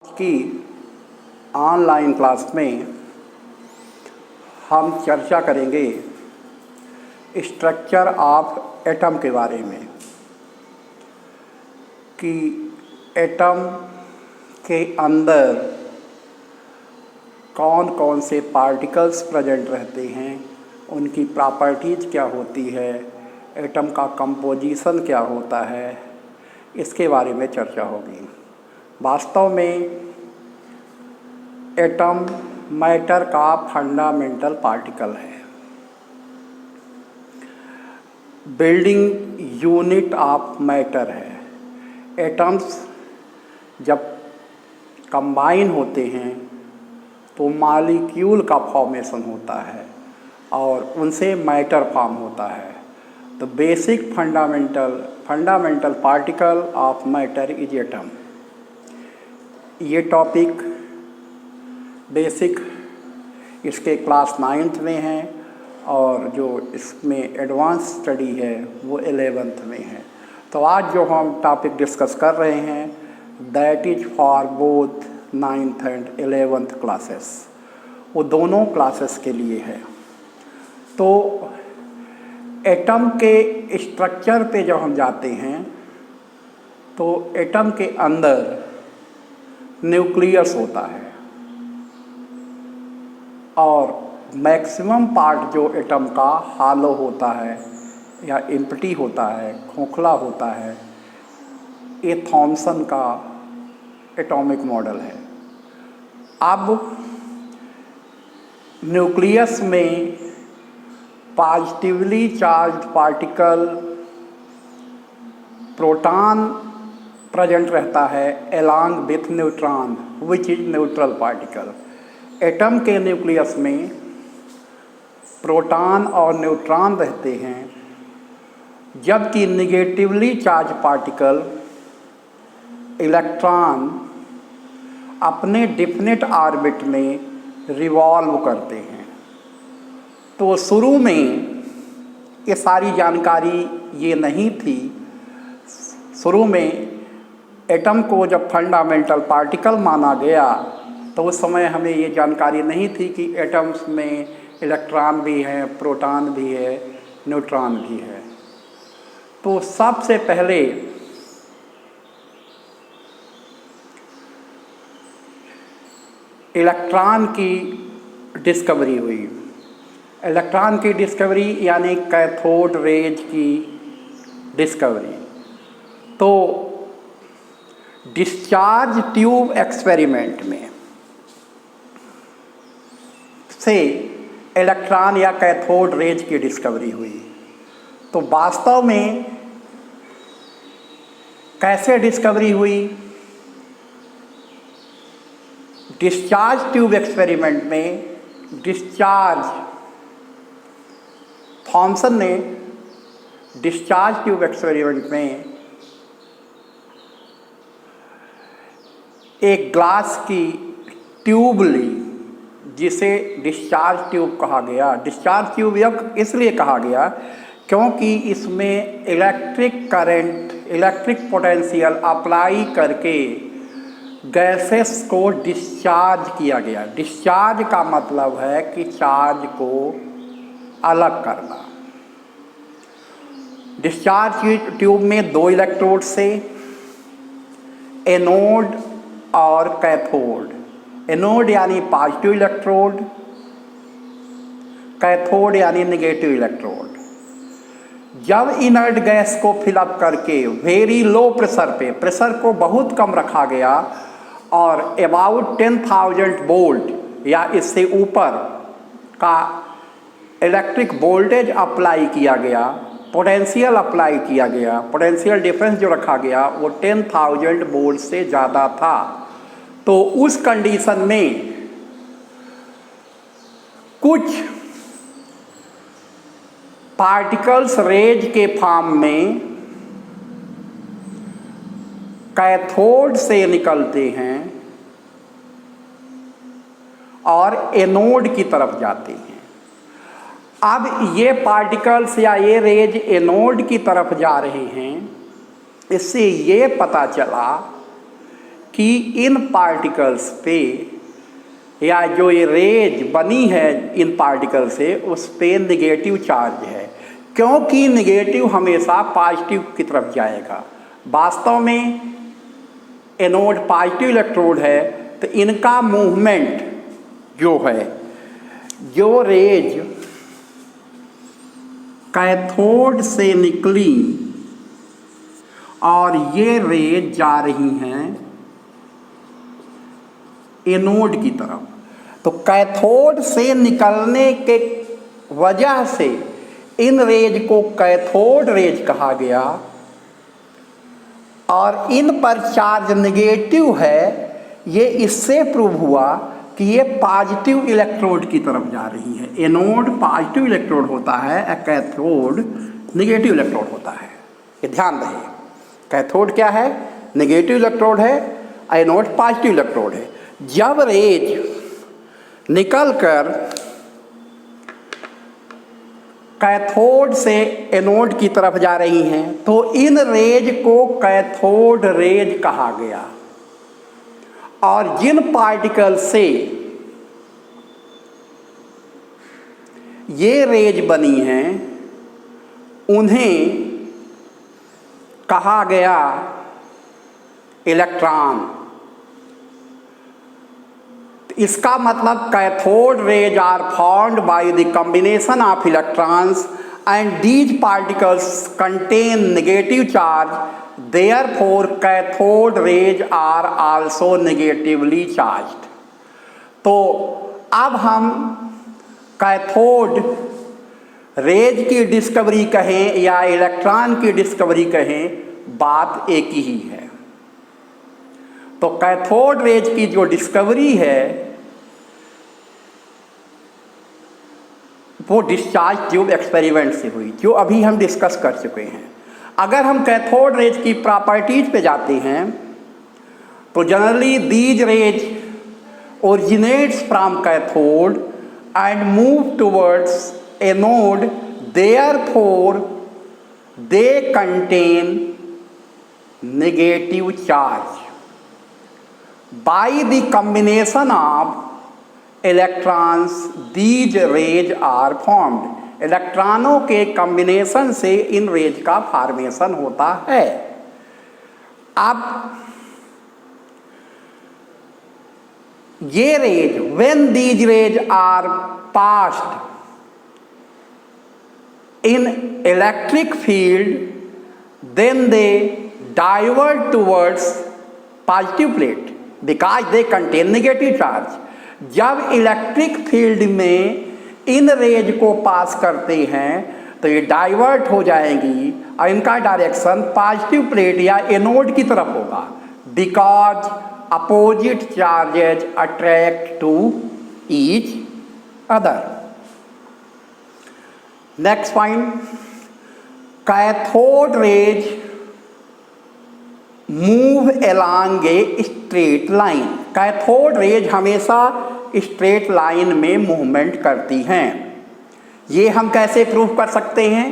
की online class में हम चर्चा करेंगे स्ट्रक्चर ऑफ एटम के बारे में कि एटम के अंदर कौन कौन से पार्टिकल्स प्रेजेंट रहते हैं, उनकी प्रॉपर्टीज़ क्या होती है, एटम का कंपोजिशन क्या होता है, इसके बारे में चर्चा होगी। वास्तव में एटम मैटर का फंडामेंटल पार्टिकल है, बिल्डिंग यूनिट ऑफ मैटर है। एटम्स जब कंबाइन होते हैं तो मॉलिक्यूल का फॉर्मेशन होता है और उनसे मैटर फॉर्म होता है। The basic fundamental particle of matter is atom. ये टॉपिक बेसिक इसके क्लास 9th में है और जो इसमें एडवांस स्टडी है वो 11th में है। तो आज जो हम टॉपिक डिस्कस कर रहे हैं that is for both 9th and 11th classes, वो दोनों क्लासेस के लिए है। तो एटम के स्ट्रक्चर पे जब हम जाते हैं तो एटम के अंदर न्यूक्लियस होता है और मैक्सिमम पार्ट जो एटम का हालो होता है या एम्प्टी होता है, खोखला होता है। ये थॉमसन का एटॉमिक मॉडल है। अब न्यूक्लियस में positively charged particle proton present रहता है along with neutron which is neutral particle. Atom के न्यूक्लियस में प्रोटॉन और न्यूट्रॉन रहते हैं, जबकि निगेटिवली चार्ज पार्टिकल इलेक्ट्रॉन अपने डिफिनिट ऑर्बिट में रिवॉल्व करते हैं। तो शुरू में ये सारी जानकारी ये नहीं थी। शुरू में एटम को जब फंडामेंटल पार्टिकल माना गया तो उस समय हमें ये जानकारी नहीं थी कि एटम्स में इलेक्ट्रॉन भी हैं, प्रोटॉन भी है, न्यूट्रॉन भी है। तो सबसे पहले इलेक्ट्रॉन की डिस्कवरी हुई। इलेक्ट्रॉन की डिस्कवरी यानी कैथोड रेज की डिस्कवरी। तो डिस्चार्ज ट्यूब एक्सपेरिमेंट में से इलेक्ट्रॉन या कैथोड रेज की डिस्कवरी हुई। तो वास्तव में कैसे डिस्कवरी हुई? डिस्चार्ज ट्यूब एक्सपेरिमेंट में थॉमसन ने डिस्चार्ज ट्यूब एक्सपेरिमेंट में एक ग्लास की ट्यूब ली जिसे डिस्चार्ज ट्यूब कहा गया। डिस्चार्ज ट्यूब इसलिए कहा गया क्योंकि इसमें electric current, electric potential apply करके गैसेस को डिस्चार्ज किया गया। डिस्चार्ज का मतलब है कि चार्ज को अलग करना। डिस्चार्ज ट्यूब में 2 इलेक्ट्रोड से, एनोड और कैथोड। एनोड यानी पॉजिटिव इलेक्ट्रोड, कैथोड यानी नेगेटिव इलेक्ट्रोड। जब इनर्ट गैस को फिलअप करके वेरी लो प्रेशर पे, प्रेशर को बहुत कम रखा गया और अबाउट 10,000 वोल्ट या इससे ऊपर का इलेक्ट्रिक वोल्टेज अप्लाई किया गया, पोटेंशियल अप्लाई किया गया, पोटेंशियल डिफरेंस जो रखा गया वो 10,000 वोल्ट से ज़्यादा था। तो उस कंडीशन में कुछ पार्टिकल्स रेज के फॉर्म में कैथोड से निकलते हैं और एनोड की तरफ जाते हैं। अब ये पार्टिकल्स या ये रेज एनोड की तरफ जा रहे हैं, इससे ये पता चला कि इन पार्टिकल्स पे या जो ये रेज बनी है इन पार्टिकल से उस पे नेगेटिव चार्ज है, क्योंकि नेगेटिव हमेशा पॉजिटिव की तरफ जाएगा। वास्तव में एनोड पॉजिटिव इलेक्ट्रोड है, तो इनका मूवमेंट जो है, जो रेज कैथोड से निकली और ये रेज जा रही हैं एनोड की तरफ, तो कैथोड से निकलने के वजह से इन रेज को कैथोड रेज कहा गया, और इन पर चार्ज नेगेटिव है। ये इससे प्रूव हुआ कि ये पॉजिटिव इलेक्ट्रोड की तरफ जा रही है। एनोड पॉजिटिव इलेक्ट्रोड होता है, कैथोड नेगेटिव इलेक्ट्रोड होता है। ये ध्यान रहे, कैथोड क्या है? नेगेटिव इलेक्ट्रोड है, एनोड पॉजिटिव इलेक्ट्रोड है। जब रेज निकलकर कैथोड से एनोड की तरफ जा रही हैं, तो इन रेज को कैथोड रेज कहा गया, और जिन पार्टिकल से ये रेज बनी हैं उन्हें कहा गया इलेक्ट्रॉन। इसका मतलब cathode rays are formed by the combination of electrons and these particles contain negative charge, therefore cathode rays are also negatively charged. तो अब हम कैथोड रेज की डिस्कवरी कहें या इलेक्ट्रॉन की डिस्कवरी कहें, बात एक ही है। तो कैथोड रेज की जो डिस्कवरी है वो डिस्चार्ज ट्यूब एक्सपेरिमेंट से हुई, जो अभी हम डिस्कस कर चुके हैं। अगर हम कैथोड रेज की प्रॉपर्टीज पे जाते हैं तो generally these rays originates from cathode and move towards anode, therefore they contain negative charge. By the combination of electrons these rays are formed. इलेक्ट्रॉनों के कॉम्बिनेशन से इन रेज का फॉर्मेशन होता है। अब ये rays, when these rays are passed in electric field, then they divert towards positive plate because they contain negative charge। जब electric field में इन रेज को पास करते हैं तो ये डाइवर्ट हो जाएंगी और इनका डायरेक्शन पॉजिटिव प्लेट या एनोड की तरफ होगा, because opposite charges attract to each other. Next point, cathode rays move along a straight line. Cathode rays हमेशा स्ट्रेट लाइन में मूवमेंट करती हैं। ये हम कैसे प्रूव कर सकते हैं?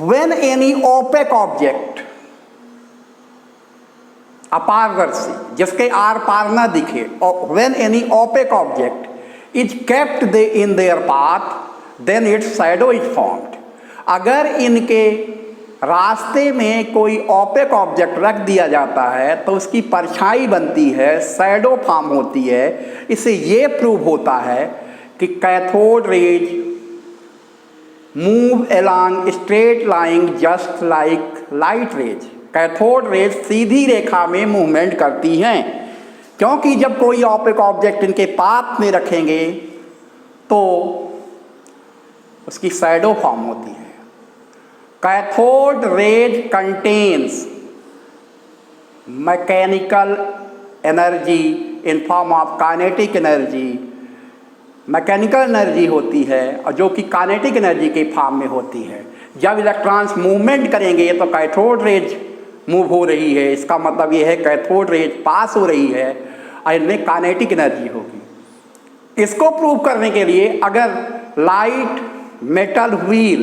व्हेन एनी ओपेक ऑब्जेक्ट, अपारदर्शी जिसके आर पार न दिखे, when any opaque object is kept in their path, then its shadow is formed। अगर इनके रास्ते में कोई ओपेक ऑब्जेक्ट रख दिया जाता है तो उसकी परछाई बनती है, शैडो फॉर्म होती है। इससे ये प्रूव होता है कि cathode rays move along straight line just like light rays. Cathode rays सीधी रेखा में मूवमेंट करती हैं, क्योंकि जब कोई ओपेक ऑब्जेक्ट इनके पाथ में रखेंगे तो उसकी शैडो फॉर्म होती है। Cathode rays contains mechanical energy in form of kinetic energy. Mechanical energy होती है और जो कि काइनेटिक एनर्जी के फॉर्म में होती है। जब इलेक्ट्रॉन्स मूवमेंट करेंगे तो कैथोड रेज मूव हो रही है, इसका मतलब ये है कैथोड रेज पास हो रही है और इनमें काइनेटिक एनर्जी होगी। इसको प्रूव करने के लिए अगर लाइट मेटल व्हील,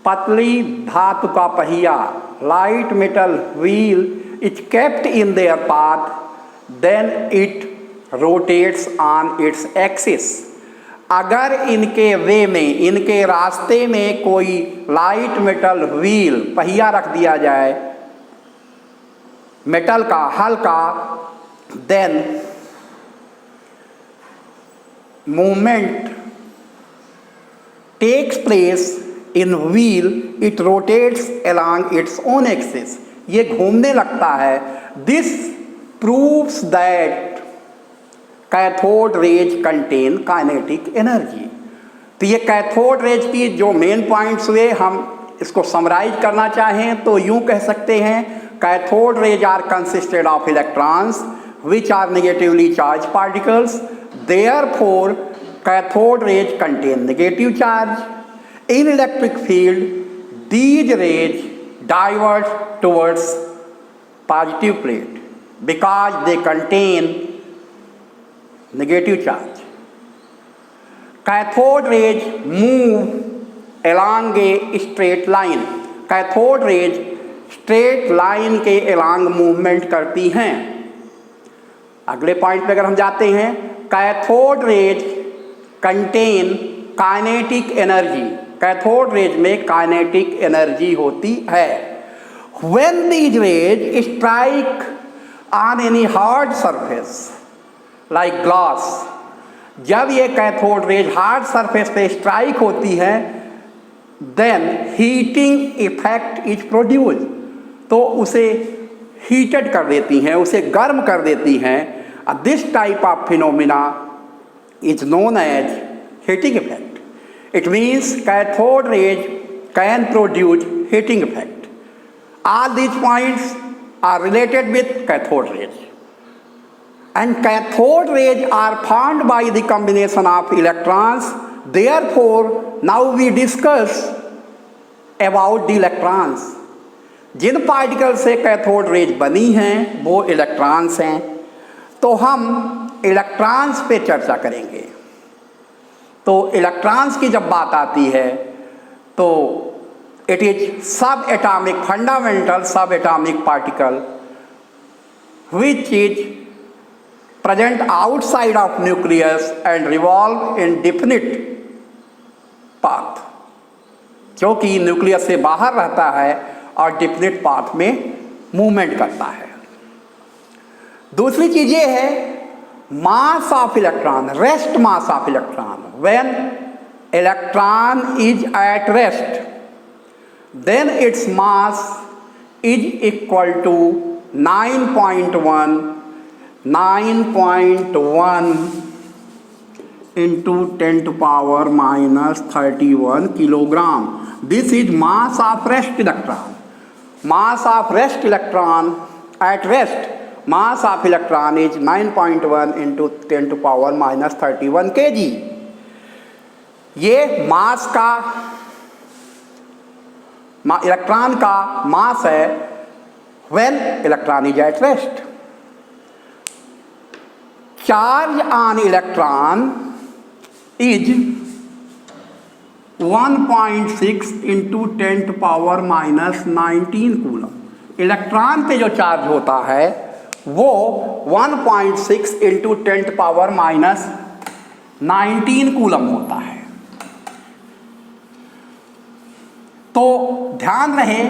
पतली धातु का पहिया, light metal wheel is kept in their path, then it rotates on its axis. अगर इनके वे में, इनके रास्ते में कोई लाइट मेटल व्हील, पहिया रख दिया जाए मेटल का हल्का, then movement takes place in wheel, it rotates along its own axis. ये घूमने लगता है. This proves that cathode rays contain kinetic energy. तो ये कैथोड रेज की जो मेन पॉइंट्स हुए, हम इसको समराइज करना चाहें तो यूं कह सकते हैं, cathode rays are consisted of electrons which are negatively charge particles, therefore cathode rays contain negative charge. In electric field these rays divert towards positive plate because they contain negative charge. Cathode rays move along a straight line. Cathode rays straight line के along movement करती हैं. अगले point पे अगर हम जाते हैं, cathode rays contain kinetic energy. Cathode rays में काइनेटिक एनर्जी होती है. When these rays strike on any hard surface like glass, जब ये कैथोड रेज हार्ड सरफेस पे स्ट्राइक होती है, then heating effect is produced. तो उसे हीटेड कर देती हैं, उसे गर्म कर देती हैं. This type of phenomena is known as heating effect. It means cathode rays can produce heating effect. All these points are related with cathode rays. And cathode rays are formed by the combination of electrons. Therefore, now we discuss about the electrons. जिन particle से cathode rays बनी हैं वो electrons हैं. तो हम electrons पे चर्चा करेंगे. तो इलेक्ट्रॉन्स की जब बात आती है तो इट इज सब एटॉमिक, फंडामेंटल सब atomic particle which is present outside of nucleus and revolve in definite path. क्योंकि न्यूक्लियस से बाहर रहता है और डिफिनिट पाथ में मूवमेंट करता है. दूसरी चीज ये है mass of electron, rest mass of electron. When electron is at rest, then its mass is equal to 9.1 into 10 to power minus 31 kilogram. This is mass of rest electron. Mass of rest electron at rest, mass of electron is 9.1 into 10 to power minus 31 kg. ये मास का, electron का मास है when electron is at rest. Charge on electron is 1.6 into 10 to power minus 19 coulomb. Electron पे जो charge होता है वो 1.6 into 10 to power minus 19 coulomb होता है. तो ध्यान रहे,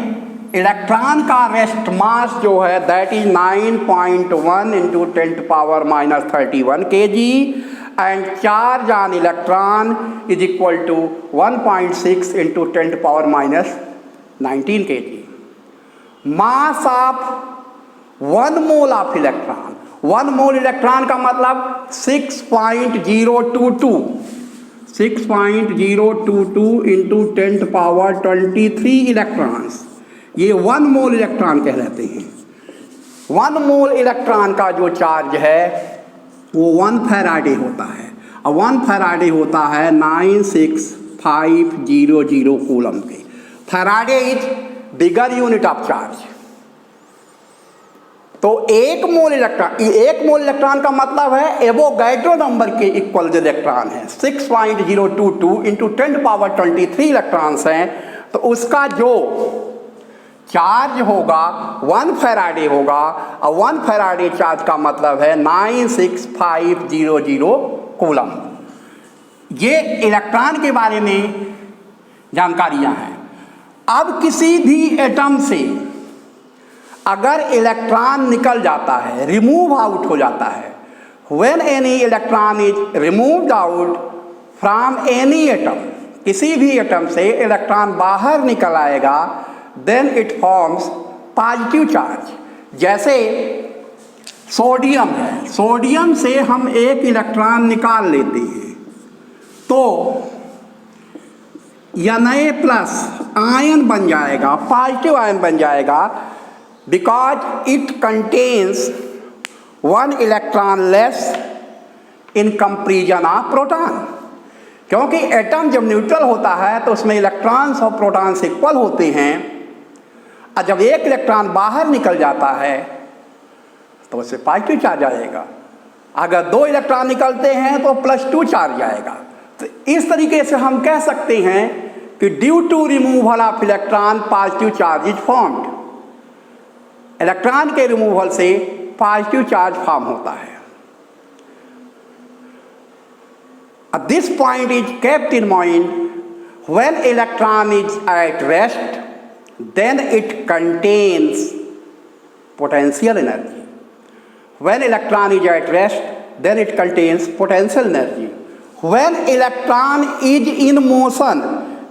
इलेक्ट्रॉन का रेस्ट मास जो है that is 9.1 into 10 to power minus 31 kg and charge on electron is equal to 1.6 into 10 to power minus 19 kg. Mass of 1 mole of electron, 1 mole electron का मतलब 6.022 इंटू 10 टू पावर 23 इलेक्ट्रॉन्स. ये 1 mole electron कहलाते हैं. 1 mole electron का जो charge है वो 1 Faraday होता है. और 1 फैराडे होता है 96500 कूलम के. Faraday is bigger unit of charge. तो 1 मोल इलेक्ट्रॉन का मतलब है एवोगैड्रो नंबर के इक्वल जो इलेक्ट्रॉन है 6.022 इंटू 10 टू पावर 23 इलेक्ट्रॉन्स हैं. तो उसका जो चार्ज होगा 1 फैराडे होगा, और 1 फैराडे चार्ज का मतलब है 96500 कूलम। ये इलेक्ट्रॉन के बारे में जानकारियां हैं। अब किसी भी एटम से अगर इलेक्ट्रॉन निकल जाता है, रिमूव आउट हो जाता है, when any electron is removed out from any atom, किसी भी एटम से इलेक्ट्रॉन बाहर निकल आएगा, then it forms positive charge. जैसे सोडियम है, सोडियम से हम एक इलेक्ट्रॉन निकाल लेते हैं तो Na+ आयन बन जाएगा, पॉजिटिव आयन बन जाएगा, because it contains 1 electron less in comparison of proton. क्योंकि एटम जब न्यूट्रल होता है तो उसमें इलेक्ट्रॉन्स और प्रोटॉन्स इक्वल होते हैं, और जब एक इलेक्ट्रॉन बाहर निकल जाता है तो उससे पॉजिटिव चार्ज आएगा। अगर 2 इलेक्ट्रॉन निकलते हैं तो +2 चार्ज आएगा। तो इस तरीके से हम कह सकते हैं कि due to removal of electron positive charge is formed. Electron के रिमूवल से पॉजिटिव चार्ज फॉर्म होता है। This point is kept in mind when electron is at rest, then it contains potential energy. When electron is at rest, then it contains potential energy. When electron is in motion,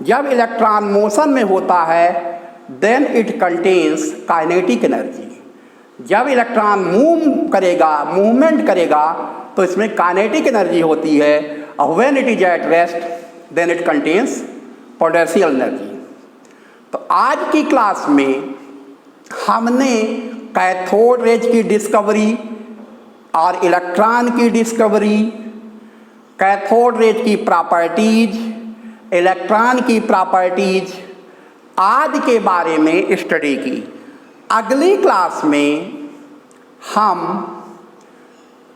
जब electron motion में होता है, then it contains kinetic energy. जब electron move करेगा, movement करेगा, तो इसमें kinetic energy होती है। और when it is at rest, then it contains potential energy. तो आज की क्लास में हमने कैथोड रेज की डिस्कवरी और इलेक्ट्रॉन की डिस्कवरी, कैथोड रेज की प्रॉपर्टीज, इलेक्ट्रॉन की प्रॉपर्टीज आदि के बारे में स्टडी की। अगली क्लास में हम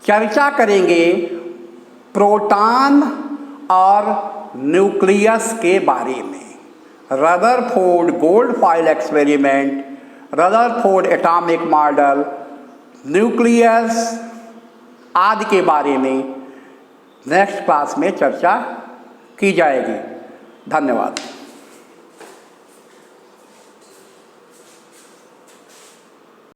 चर्चा करेंगे प्रोटॉन और न्यूक्लियस के बारे में। Rutherford gold foil experiment, Rutherford atomic model, nucleus आदि के बारे में नेक्स्ट क्लास में चर्चा की जाएगी। धन्यवाद।